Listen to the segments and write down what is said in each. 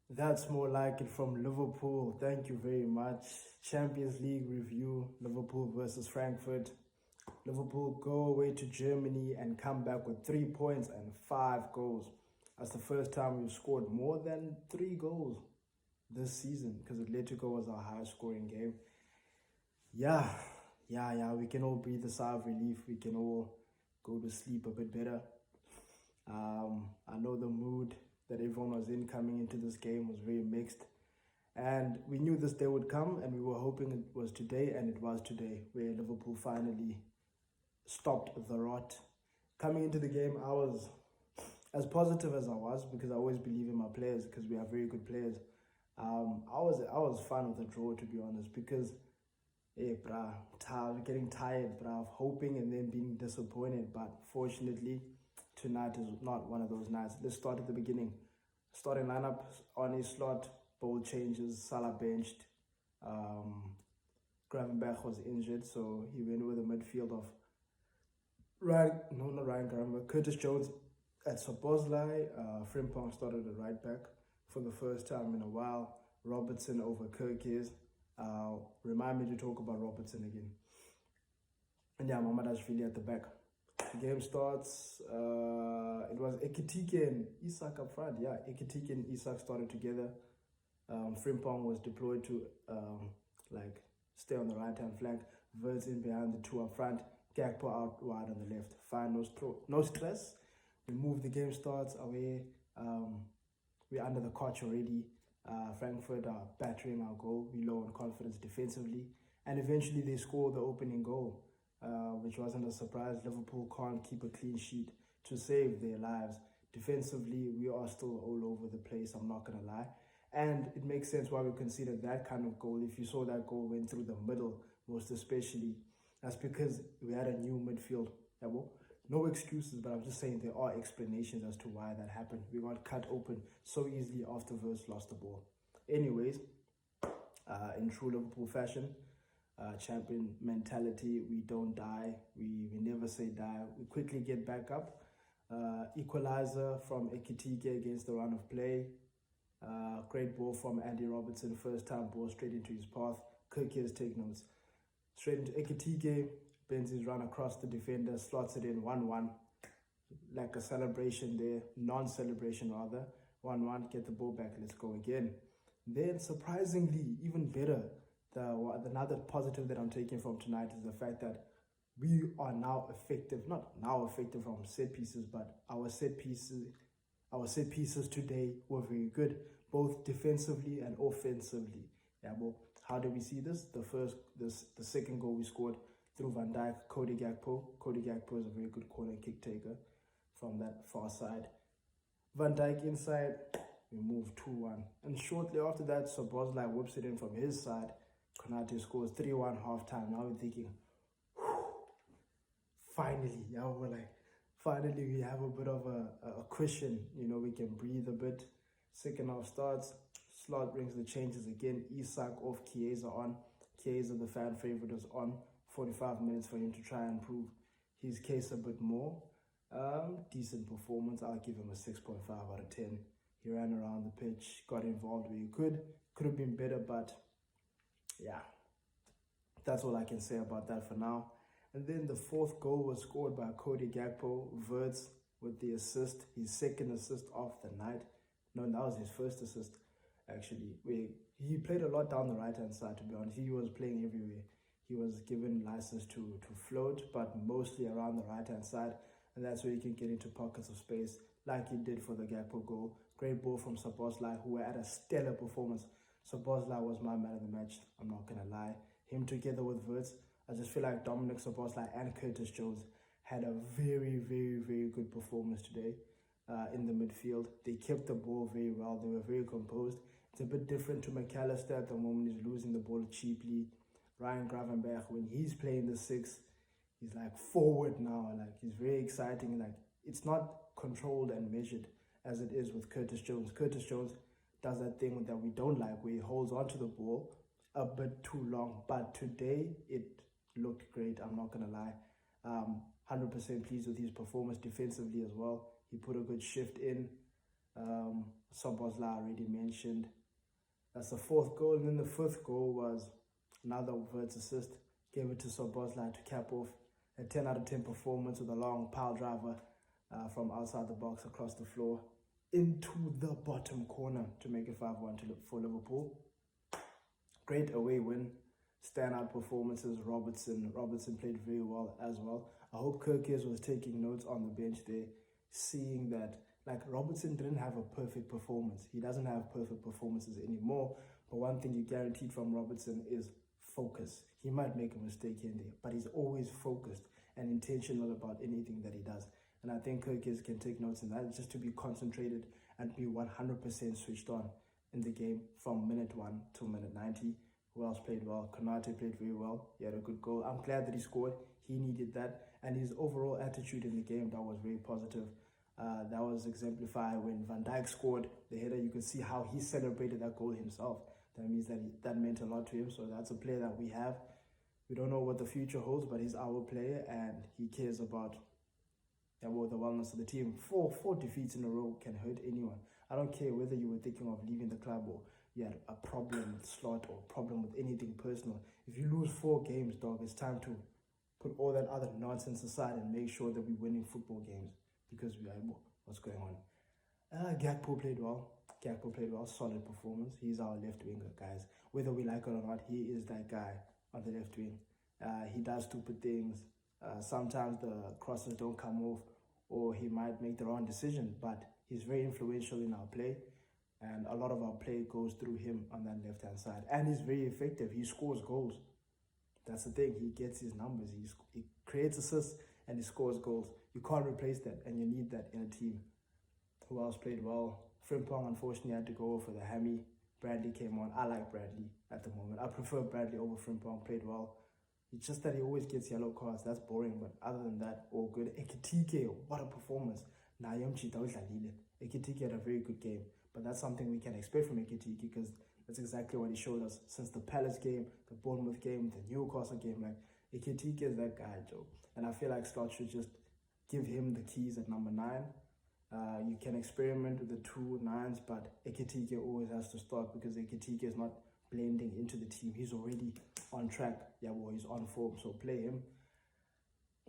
That's more like it from Liverpool. Thank you very much. Champions League review, Liverpool versus Frankfurt. Liverpool go away to Germany and come back with 3 points and 5 goals. That's the first time we've scored more than 3 goals this season because Atletico was our highest scoring game. Yeah, we can all breathe a sigh of relief. We can all go to sleep a bit better. I know the mood that everyone was in coming into this game was very mixed. And we knew this day would come, and we were hoping it was today, and it was today, where Liverpool finally stopped the rot. Coming into the game, I was as positive as I was, because I always believe in my players, because we have very good players. I was fine with the draw, to be honest, because getting tired, of hoping and then being disappointed. But fortunately, tonight is not one of those nights. Let's start at the beginning. Starting lineup, on his slot, bold changes, Salah benched. Gravenberch was injured, so he went with a midfield of Curtis Jones at Szoboszlai. Frimpong started at right back for the first time in a while. Robertson over Kirkes. Remind me to talk about Robertson again. And yeah, Mamadashvili at the back. The game starts. It was Ekitike and Isak up front. Yeah, Ekitike and Isak started together. Frimpong was deployed to stay on the right-hand flank. Verts in behind the two up front. Gakpo out wide on the left. Fine, no stress. We move. The game starts away. We're under the coach already. Frankfurt are battering our goal. We low on confidence defensively. And eventually they score the opening goal, which wasn't a surprise. Liverpool can't keep a clean sheet to save their lives. Defensively, we are still all over the place, I'm not going to lie. And it makes sense why we considered that kind of goal. If you saw that goal went through the middle, most especially, that's because we had a new midfield. Yeah, well, no excuses, but I'm just saying there are explanations as to why that happened. We got cut open so easily after Verts lost the ball. Anyways, in true Liverpool fashion, champion mentality, we don't die. We never say die. We quickly get back up. Equalizer from Ekitike against the run of play. Great ball from Andy Robertson. First time ball straight into his path. Kirkes take notes. Straight into Ekitike. Bends his run across the defender. Slots it in 1-1. Like a celebration there. Non-celebration rather. 1-1. Get the ball back. Let's go again. Then surprisingly, even better, another positive that I'm taking from tonight is the fact that we are now effective. Not now effective from set pieces, but our set pieces today were very good, both defensively and offensively. Yeah, well, how do we see this? The second goal we scored through Van Dijk, Cody Gakpo. Cody Gakpo is a very good corner kick taker from that far side. Van Dijk inside, we move 2-1. And shortly after that, Szoboszlai whips it in from his side. Konate scores 3-1 half-time. Now we're thinking, finally, finally we have a bit of a cushion. We can breathe a bit. Second half starts. Slot brings the changes again. Isak off, Chiesa on. Chiesa, the fan favorite, was on. 45 minutes for him to try and prove his case a bit more. Decent performance. I'll give him a 6.5 out of 10. He ran around the pitch, got involved where he could. Could have been better, but yeah, that's all I can say about that for now. And then the fourth goal was scored by Cody Gakpo. Verts with the assist, his second assist of the night. No, that was his first assist, actually. He played a lot down the right-hand side, to be honest. He was playing everywhere. He was given license to float, but mostly around the right-hand side. And that's where he can get into pockets of space, like he did for the Gakpo goal. Great ball from Szoboszlai, who had a stellar performance. Szoboszlai was my man of the match, I'm not going to lie. Him together with Verts, I just feel like Dominic Szoboszlai and Curtis Jones had a very, very, very good performance today in the midfield. They kept the ball very well. They were very composed. It's a bit different to McAllister at the moment. He's losing the ball cheaply. Ryan Gravenberch, when he's playing the 6, he's like forward now. He's very exciting. It's not controlled and measured as it is with Curtis Jones. Curtis Jones does that thing that we don't like, where he holds onto the ball a bit too long. But today, it looked great, I'm not going to lie. 100% pleased with his performance defensively as well. He put a good shift in. Szoboszlai I already mentioned. That's the fourth goal. And then the fifth goal was another Wirtz assist. Gave it to Szoboszlai to cap off a 10 out of 10 performance with a long pile driver from outside the box across the floor into the bottom corner to make it 5-1 for Liverpool. Great away win. Standout performances. Robertson played very well as well. I hope Kirkies was taking notes on the bench there, seeing that like Robertson didn't have a perfect performance. He doesn't have perfect performances anymore. But one thing you guaranteed from Robertson is focus. He might make a mistake here and there, but he's always focused and intentional about anything that he does. And I think Kirkies can take notes in that, just to be concentrated and be 100% switched on in the game from minute 1 to minute 90. Who else played well? Konate played very well. He had a good goal. I'm glad that he scored. He needed that. And his overall attitude in the game, that was very positive. That was exemplified when Van Dijk scored the header. You could see how he celebrated that goal himself. That means that that meant a lot to him. So that's a player that we have. We don't know what the future holds, but he's our player and he cares about the wellness of the team. Four defeats in a row can hurt anyone. I don't care whether you were thinking of leaving the club or you had a problem with slot or problem with anything personal. If you lose 4 games, dog, it's time to put all that other nonsense aside and make sure that we're winning football games, because we are what's going on. Gakpo played well. Solid performance. He's our left winger, guys. Whether we like it or not, he is that guy on the left wing. He does stupid things. Sometimes the crosses don't come off, or he might make the wrong decision, but he's very influential in our play, and a lot of our play goes through him on that left-hand side. And he's very effective. He scores goals. That's the thing. He gets his numbers. He creates assists and he scores goals. You can't replace that, and you need that in a team. Who else played well? Frimpong, unfortunately, had to go for the hammy. Bradley came on. I like Bradley at the moment. I prefer Bradley over Frimpong. Played well. It's just that he always gets yellow cards. That's boring, but other than that, all good. Ekitike, what a performance. Ekitike had a very good game, but that's something we can expect from Ekitike, because that's exactly what he showed us since the Palace game, the Bournemouth game, the Newcastle game. Like, Ekitike is that guy, Joe. And I feel like Slot should just give him the keys at number 9. You can experiment with the 2 9s, but Ekitike always has to start, because Ekitike is not blending into the team. He's already on track. Yeah, well, he's on form, so play him.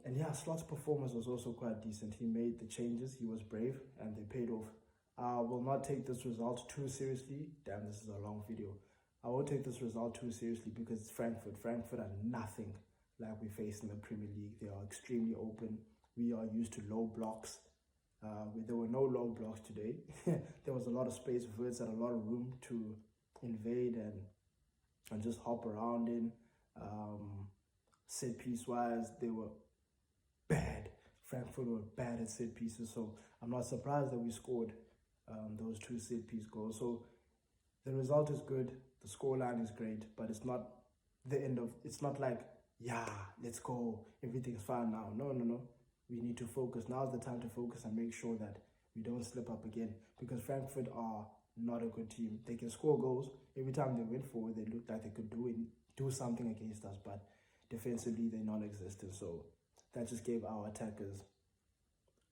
And yeah, Slot's performance was also quite decent. He made the changes. He was brave, and they paid off. I will not take this result too seriously. Damn, this is a long video. I won't take this result too seriously because it's Frankfurt. Frankfurt are nothing like we face in the Premier League. They are extremely open. We are used to low blocks. There were no low blocks today. There was a lot of space. Wirtz had a lot of room to invade and just hop around in. Set piece wise, they were bad. Frankfurt were bad at set pieces, so I'm not surprised that we scored those 2 set piece goals. So the result is good, the scoreline is great, but it's not the end of, it's not like, yeah, let's go, everything's fine now. No. We need to focus. Now's the time to focus and make sure that we don't slip up again, because Frankfurt are not a good team. They can score goals. Every time they went forward, they looked like they could do something against us, but defensively they're non-existent. So that just gave our attackers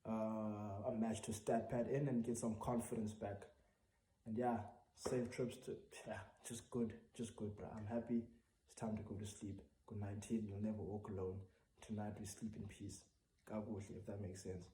a match to stat pad in and get some confidence back. And yeah, safe trips to, just good, bro. I'm happy. It's time to go to sleep. Good night, team. You'll never walk alone. Tonight we sleep in peace. If that makes sense.